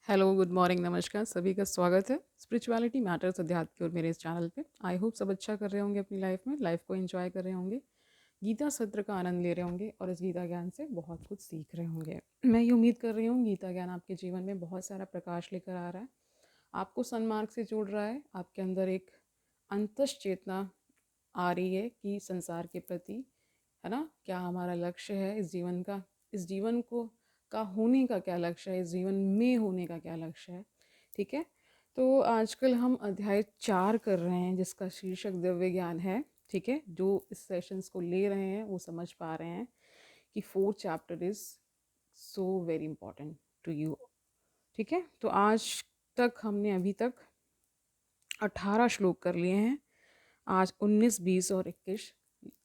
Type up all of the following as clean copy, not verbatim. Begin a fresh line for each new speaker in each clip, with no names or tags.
Hello, good morning, नमस्कार, सभी का स्वागत है स्पिरिचुअलिटी मैटर्स अध्यात्म की ओर मेरे इस चैनल पे। आई होप सब अच्छा कर रहे होंगे अपनी लाइफ में, लाइफ को एंजॉय कर रहे होंगे, गीता सत्र का आनंद ले रहे होंगे और इस गीता ज्ञान से बहुत कुछ सीख रहे होंगे। मैं ये उम्मीद कर रही हूँ गीता ज्ञान आपके जीवन में बहुत सारा प्रकाश लेकर आ रहा है, आपको सन्मार्ग से जोड़ रहा है, आपके अंदर एक अंतस चेतना आ रही है कि संसार के प्रति, है ना, क्या हमारा लक्ष्य है इस जीवन का, इस जीवन को का होने का क्या लक्ष्य है, इस जीवन में होने का क्या लक्ष्य है। ठीक है, तो आजकल हम अध्याय 4 कर रहे हैं जिसका शीर्षक दिव्य ज्ञान है। ठीक है, जो इस सेशंस को ले रहे हैं वो समझ पा रहे हैं कि 4th chapter is so very important to you. ठीक है, तो आज तक हमने अभी तक 18 श्लोक कर लिए हैं। आज 19, 20 और 21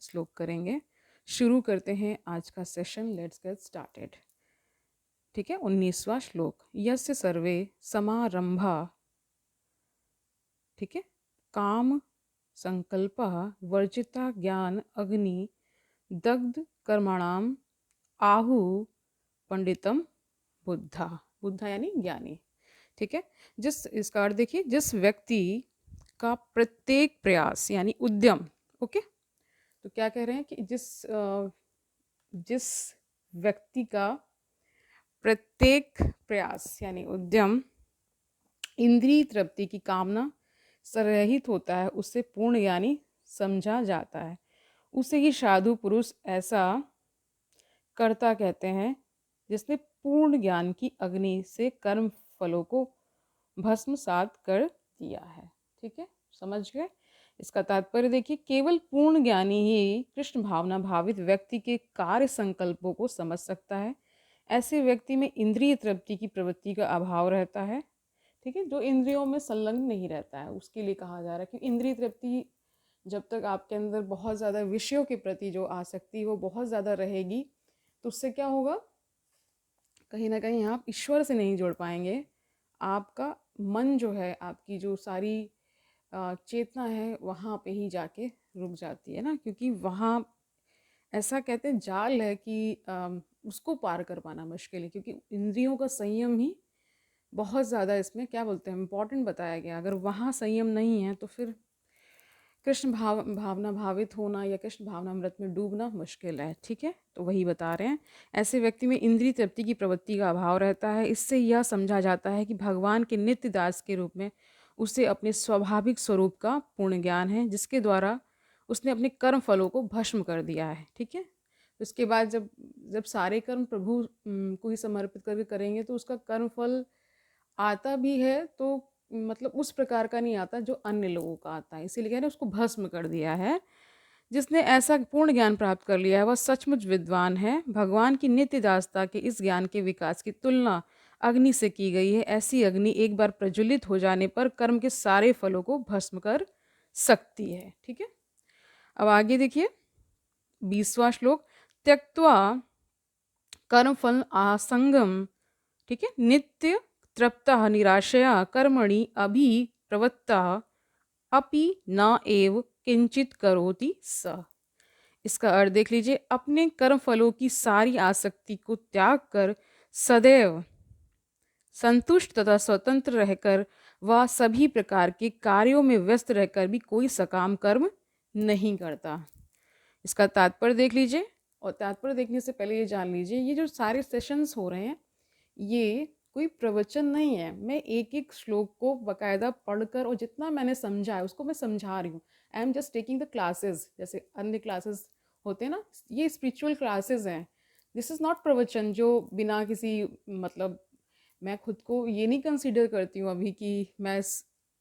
श्लोक करेंगे। शुरू करते हैं आज का सेशन, लेट्स गेट स्टार्टेड। ठीक है, 19वां श्लोक, यस्य सर्वे समारंभा, ठीक है, काम संकल्प वर्जिता ज्ञान अग्नि दग्ध कर्मणाम आहु पंडितम बुद्धा। बुद्धा यानी ज्ञानी। ठीक है, जिस इसका अर्थ देखिए, जिस व्यक्ति का प्रत्येक प्रयास यानी उद्यम। ओके, तो क्या कह रहे हैं कि जिस व्यक्ति का प्रत्येक प्रयास यानी उद्यम इंद्रिय तृप्ति की कामना सरहित होता है, उससे पूर्ण यानी समझा जाता है। उसे ही साधु पुरुष ऐसा कर्ता कहते हैं जिसने पूर्ण ज्ञान की अग्नि से कर्म फलों को भस्मसात कर दिया है। ठीक है, समझ गए। इसका तात्पर्य देखिए, केवल पूर्ण ज्ञानी ही कृष्ण भावना भावित व्यक्ति के कार्य संकल्पों को समझ सकता है। ऐसे व्यक्ति में इंद्रिय तृप्ति की प्रवृत्ति का अभाव रहता है। ठीक है, जो इंद्रियों में संलग्न नहीं रहता है उसके लिए कहा जा रहा है कि इंद्रिय तृप्ति, जब तक आपके अंदर बहुत ज़्यादा विषयों के प्रति जो आसक्ति वो बहुत ज़्यादा रहेगी तो उससे क्या होगा, कहीं ना कहीं आप ईश्वर से नहीं जुड़ पाएंगे। आपका मन जो है, आपकी जो सारी चेतना है वहाँ पे ही जाके रुक जाती है ना, क्योंकि वहाँ ऐसा कहते हैं जाल है कि उसको पार कर पाना मुश्किल है, क्योंकि इंद्रियों का संयम ही बहुत ज़्यादा इसमें क्या बोलते हैं इम्पोर्टेंट बताया गया। अगर वहाँ संयम नहीं है तो फिर कृष्ण भावना भावित होना या कृष्ण भावनामृत में डूबना मुश्किल है। ठीक है, तो वही बता रहे हैं, ऐसे व्यक्ति में इंद्रिय तृप्ति की प्रवृत्ति का अभाव रहता है। इससे यह समझा जाता है कि भगवान के नित्य दास के रूप में उसे अपने स्वाभाविक स्वरूप का पूर्ण ज्ञान है, जिसके द्वारा उसने अपने कर्म फलों को भस्म कर दिया है। ठीक है, उसके बाद जब जब सारे कर्म प्रभु को ही समर्पित करके करेंगे तो उसका कर्म फल आता भी है, तो मतलब उस प्रकार का नहीं आता जो अन्य लोगों का आता है। इसीलिए कह रहे हैं उसको भस्म कर दिया है। जिसने ऐसा पूर्ण ज्ञान प्राप्त कर लिया है वह सचमुच विद्वान है। भगवान की नित्य दासता के इस ज्ञान के विकास की तुलना अग्नि से की गई है। ऐसी अग्नि एक बार प्रज्वलित हो जाने पर कर्म के सारे फलों को भस्म कर सकती है। ठीक है, अब आगे देखिए 20वां श्लोक, त्यक्त्वा कर्म फल आसंगम, ठीक है, नित्य तृप्तः निराशया कर्मणि अभि प्रवृत्तः अपि न एव किंचित करोति स। इसका अर्थ देख लीजिए, अपने कर्म फलों की सारी आसक्ति को त्याग कर सदैव संतुष्ट तथा स्वतंत्र रहकर वह सभी प्रकार के कार्यों में व्यस्त रहकर भी कोई सकाम कर्म नहीं करता। इसका तात्पर्य देख लीजिए, और तात्पर्य देखने से पहले ये जान लीजिए, ये जो सारे सेशंस हो रहे हैं ये कोई प्रवचन नहीं है। मैं एक एक श्लोक को बकायदा पढ़कर और जितना मैंने समझा है उसको मैं समझा रही हूँ। I am just taking the classes, जैसे अन्य क्लासेस होते हैं ना, ये स्पिरिचुअल क्लासेस हैं। दिस इज़ नॉट प्रवचन जो बिना किसी मतलब, मैं खुद को ये नहीं कंसिडर करती हूँ अभी कि मैं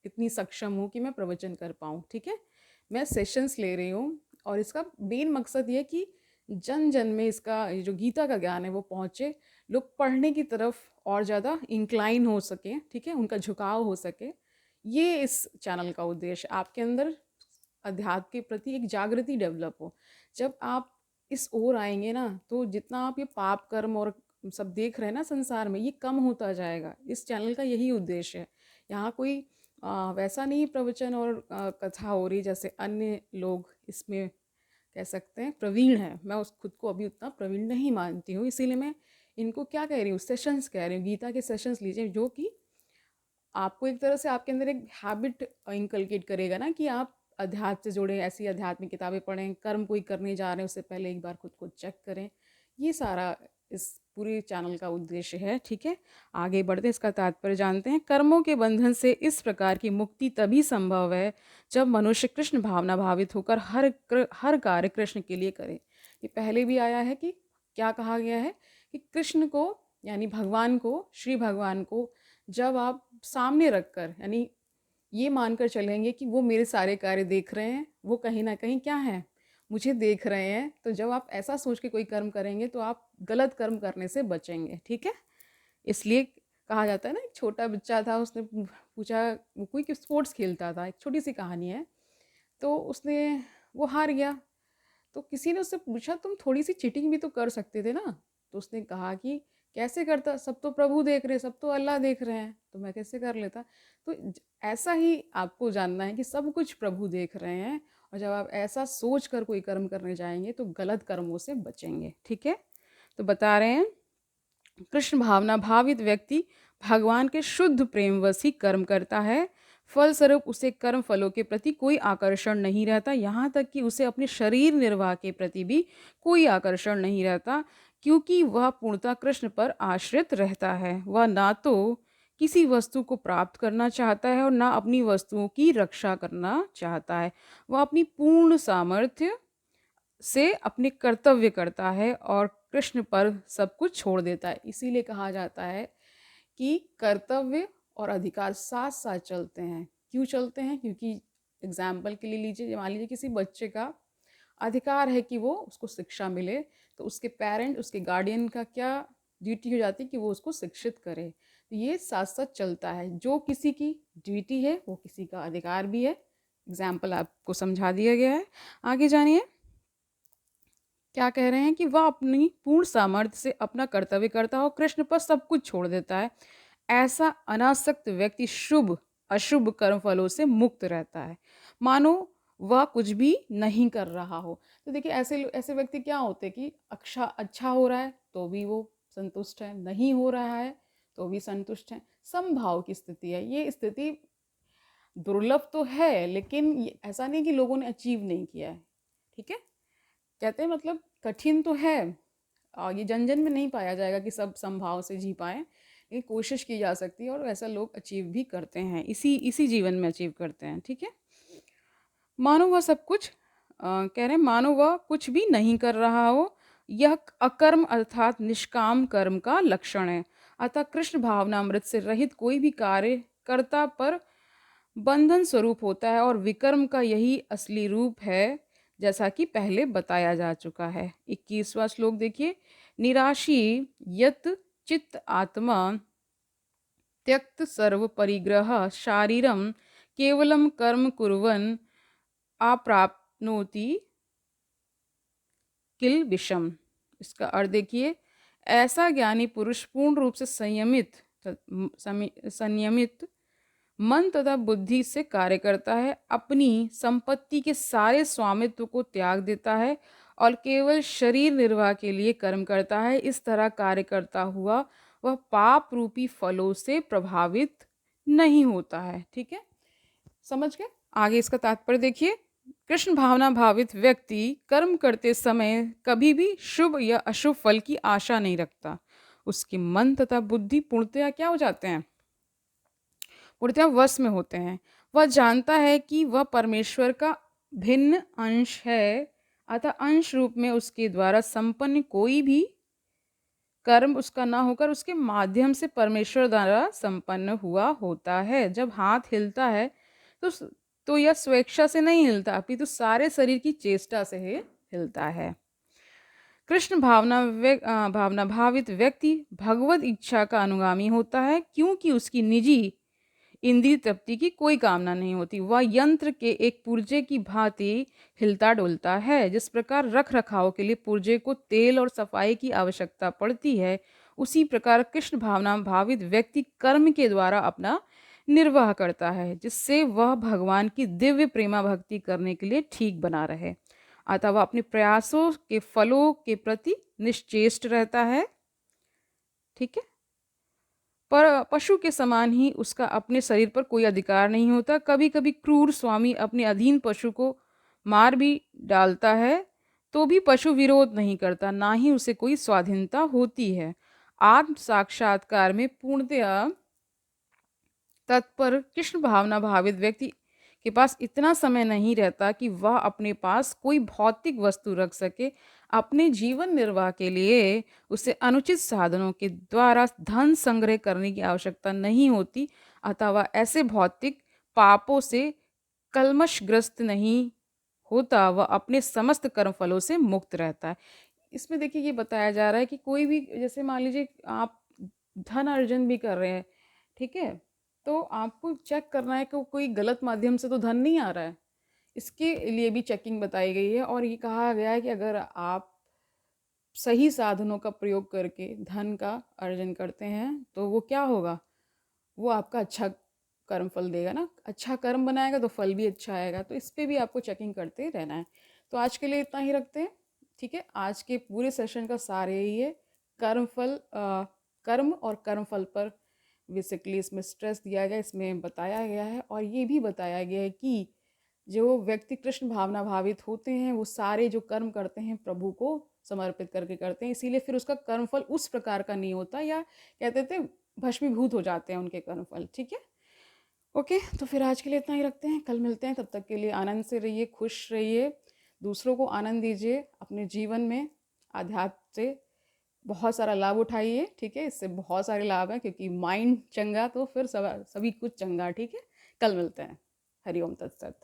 इतनी सक्षम हूँ कि मैं प्रवचन कर पाऊँ। ठीक है, मैं सेशंस ले रही हूँ और इसका मेन मकसद ये कि जन जन में इसका जो गीता का ज्ञान है वो पहुँचे, लोग पढ़ने की तरफ और ज़्यादा इंक्लाइन हो सके। ठीक है, उनका झुकाव हो सके। ये इस चैनल का उद्देश्य, आपके अंदर अध्यात्म के प्रति एक जागृति डेवलप हो। जब आप इस ओर आएंगे ना तो जितना आप ये पाप कर्म और सब देख रहे हैं ना संसार में, ये कम होता जाएगा। इस चैनल का यही उद्देश्य है। यहाँ कोई वैसा नहीं प्रवचन और कथा हो रही जैसे अन्य लोग इसमें कह सकते हैं प्रवीण है। मैं उस खुद को अभी उतना प्रवीण नहीं मानती हूँ, इसीलिए मैं इनको क्या कह रही हूँ, सेशंस कह रही हूँ, गीता के सेशंस लीजिए, जो कि आपको एक तरह से आपके अंदर एक हैबिट इंकलकेट करेगा ना, कि आप अध्यात्म से जुड़े, ऐसी आध्यात्मिक किताबें पढ़ें, कर्म कोई करने जा रहे हैं उससे पहले एक बार खुद को चेक करें। ये सारा इस पूरे चैनल का उद्देश्य है। ठीक है, आगे बढ़ते इसका तात्पर्य जानते हैं। कर्मों के बंधन से इस प्रकार की मुक्ति तभी संभव है जब मनुष्य कृष्ण भावना भावित होकर हर कार्य कृष्ण के लिए करे। ये पहले भी आया है कि क्या कहा गया है कि कृष्ण को, यानी भगवान को, श्री भगवान को जब आप सामने रखकर, यानी ये मानकर चलेंगे कि वो मेरे सारे कार्य देख रहे हैं, वो कहीं ना कहीं क्या है, मुझे देख रहे हैं, तो जब आप ऐसा सोच के कोई कर्म करेंगे तो आप गलत कर्म करने से बचेंगे। ठीक है, इसलिए कहा जाता है ना, एक छोटा बच्चा था, उसने पूछा, वो कोई स्पोर्ट्स खेलता था, एक छोटी सी कहानी है, तो उसने, वो हार गया, तो किसी ने उससे पूछा तुम थोड़ी सी चीटिंग भी तो कर सकते थे ना। तो उसने कहा कि कैसे करता, सब तो प्रभु देख रहे, सब तो अल्लाह देख रहे हैं, तो मैं कैसे कर लेता। तो ऐसा ही आपको जानना है कि सब कुछ प्रभु देख रहे हैं, और जब आप ऐसा सोच कर कोई कर्म करने जाएंगे तो गलत कर्मों से बचेंगे। ठीक है, तो बता रहे हैं, कृष्ण भावना भावित व्यक्ति भगवान के शुद्ध प्रेमवश ही कर्म करता है। फलस्वरूप उसे कर्म फलों के प्रति कोई आकर्षण नहीं रहता, यहाँ तक कि उसे अपने शरीर निर्वाह के प्रति भी कोई आकर्षण नहीं रहता, क्योंकि वह पूर्णतः कृष्ण पर आश्रित रहता है। वह ना तो किसी वस्तु को प्राप्त करना चाहता है और ना अपनी वस्तुओं की रक्षा करना चाहता है। वह अपनी पूर्ण सामर्थ्य से अपने कर्तव्य करता है और कृष्ण पर सब कुछ छोड़ देता है। इसीलिए कहा जाता है कि कर्तव्य और अधिकार साथ साथ चलते हैं। क्यों चलते हैं? क्योंकि एग्जाम्पल के लिए लीजिए, मान लीजिए किसी बच्चे का अधिकार है कि वो, उसको शिक्षा मिले, तो उसके पेरेंट, उसके गार्डियन का क्या ड्यूटी हो जाती है कि वो उसको शिक्षित करे। तो ये साथ साथ चलता है, जो किसी की ड्यूटी है वो किसी का अधिकार भी है। एग्जाम्पल आपको समझा दिया गया है। आगे जानिए क्या कह रहे हैं कि वह अपनी पूर्ण सामर्थ्य से अपना कर्तव्य करता है और कृष्ण पर सब कुछ छोड़ देता है। ऐसा अनासक्त व्यक्ति शुभ अशुभ कर्म फलों से मुक्त रहता है, मानो वह कुछ भी नहीं कर रहा हो। तो देखिए, ऐसे ऐसे व्यक्ति क्या होते हैं कि अच्छा हो रहा है तो भी वो संतुष्ट है, नहीं हो रहा है तो भी संतुष्ट है। समभाव की स्थिति है। ये स्थिति दुर्लभ तो है, लेकिन ऐसा नहीं कि लोगों ने अचीव नहीं किया है। ठीक है, कहते हैं मतलब कठिन तो है, और ये जन जन में नहीं पाया जाएगा कि सब संभाव से जी पाए, लेकिन कोशिश की जा सकती है और ऐसा लोग अचीव भी करते हैं, इसी इसी जीवन में अचीव करते हैं। ठीक है, मानो वह सब कुछ कह रहे हैं, मानो वह कुछ भी नहीं कर रहा हो, यह अकर्म अर्थात निष्काम कर्म का लक्षण है। अतः कृष्ण भावनामृत से रहित कोई भी कार्य कर्ता पर बंधन स्वरूप होता है और विकर्म का यही असली रूप है, जैसा कि पहले बताया जा चुका है। 21वां श्लोक देखिए, निराशी यत चित्त आत्मा त्यक्त सर्व परिग्रह शारीरम केवलम कर्म कुर्वन् अप्राप्नोति किल विषम। इसका अर्थ देखिए, ऐसा ज्ञानी पुरुष पूर्ण रूप से संयमित मन तथा बुद्धि से कार्य करता है, अपनी संपत्ति के सारे स्वामित्व को त्याग देता है और केवल शरीर निर्वाह के लिए कर्म करता है। इस तरह कार्य करता हुआ वह पाप रूपी फलों से प्रभावित नहीं होता है। ठीक है, समझ गए? आगे इसका तात्पर्य देखिए, कृष्ण भावना भावित व्यक्ति कर्म करते समय कभी भी शुभ या अशुभ फल की आशा नहीं रखता। उसके मन तथा बुद्धि पूर्णतया क्या हो जाते हैं? पूर्णतया वश में होते हैं। वह जानता है कि वह परमेश्वर का भिन्न अंश है, अतः अंश रूप में उसके द्वारा संपन्न कोई भी कर्म उसका ना होकर उसके माध्यम से परमेश्वर द्वारा संपन्न हुआ होता है। जब हाथ हिलता है तो यह स्वेच्छा से नहीं हिलता, अपितु सारे शरीर की चेष्टा से ही हिलता है। कृष्ण भावना भावित व्यक्ति भगवत इच्छा का अनुगामी होता है, क्योंकि उसकी निजी इंद्रिय तृप्ति की कोई कामना नहीं होती। वह यंत्र के एक पुर्जे की भांति हिलता डुलता है। जिस प्रकार रख रखाव के लिए पुर्जे को तेल और सफाई की आवश्यकता पड़ती है, उसी प्रकार कृष्ण भावना भावित व्यक्ति कर्म के द्वारा अपना निर्वाह करता है, जिससे वह भगवान की दिव्य प्रेमा भक्ति करने के लिए ठीक बना रहे। अतः वह अपने प्रयासों के फलों के प्रति निश्चेष्ट रहता है। ठीक है। पर पशु के समान ही उसका अपने शरीर पर कोई अधिकार नहीं होता। कभी कभी क्रूर स्वामी अपने अधीन पशु को मार भी डालता है, तो भी पशु विरोध नहीं करता, ना ही उसे कोई स्वाधीनता होती है। आत्म साक्षात्कार में पूर्णतया तत्पर कृष्ण भावना भावित व्यक्ति के पास इतना समय नहीं रहता कि वह अपने पास कोई भौतिक वस्तु रख सके। अपने जीवन निर्वाह के लिए उसे अनुचित साधनों के द्वारा धन संग्रह करने की आवश्यकता नहीं होती, अतः वह ऐसे भौतिक पापों से कल्मशग्रस्त नहीं होता, वह अपने समस्त कर्म फलों से मुक्त रहता है। इसमें देखिए ये बताया जा रहा है कि कोई भी, जैसे मान लीजिए आप धन अर्जन भी कर रहे हैं, ठीक है, तो आपको चेक करना है कि कोई गलत माध्यम से तो धन नहीं आ रहा है। इसके लिए भी चेकिंग बताई गई है और ये कहा गया है कि अगर आप सही साधनों का प्रयोग करके धन का अर्जन करते हैं तो वो क्या होगा, वो आपका अच्छा कर्म फल देगा ना। अच्छा कर्म बनाएगा तो फल भी अच्छा आएगा। तो इस पे भी आपको चेकिंग करते रहना है। तो आज के लिए इतना ही रखते हैं, ठीक है। आज के पूरे सेशन का सार यही है, कर्म फल कर्म और कर्म फल पर बेसिकली इसमें स्ट्रेस दिया गया, इसमें बताया गया है। और ये भी बताया गया है कि जो व्यक्ति कृष्ण भावना भावित होते हैं वो सारे जो कर्म करते हैं प्रभु को समर्पित करके करते हैं, इसीलिए फिर उसका कर्मफल उस प्रकार का नहीं होता, या कहते थे भस्मीभूत हो जाते हैं उनके कर्मफल, ठीक है। ओके, तो फिर आज के लिए इतना ही रखते हैं, कल मिलते हैं। तब तक के लिए आनंद से रहिए, खुश रहिए, दूसरों को आनंद दीजिए, अपने जीवन में अध्यात्म से बहुत सारा लाभ उठाइए, ठीक है। इससे बहुत सारे लाभ हैं, क्योंकि माइंड चंगा तो फिर सभी कुछ चंगा, ठीक है। कल मिलते हैं। हरि ओम तत्सत।